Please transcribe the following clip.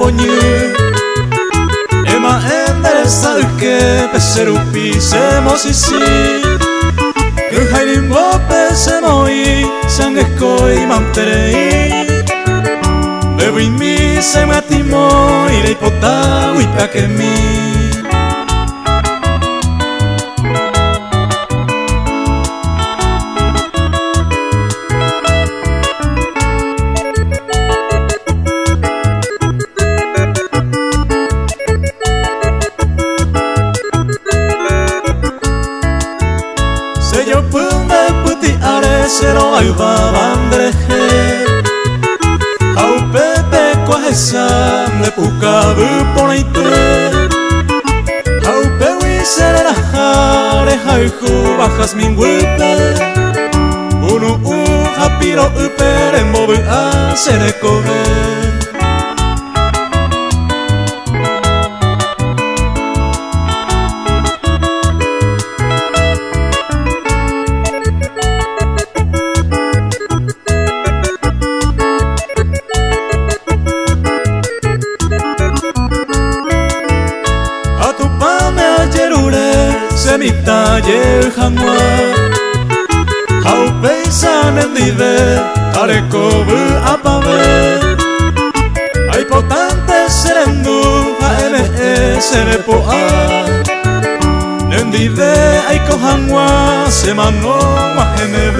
poñu ema endereza uke peserupi semosisi Kuhairimbo pesemoi sangeskoi manterei Bebuimi sematimo ireipota uipakemi Yo pude puti are sero ayuda bandreje Au pepe kwahesa de pukabu poneite Au pewi serera jare haiku bajas minguipe Unu hapiro upere mbobu a serekobe Semita ye hanwa Hau peisan endive Arekobu apave Ai potante serendu Haeme serepoa Nendive aiko hanwa Semano mahemebe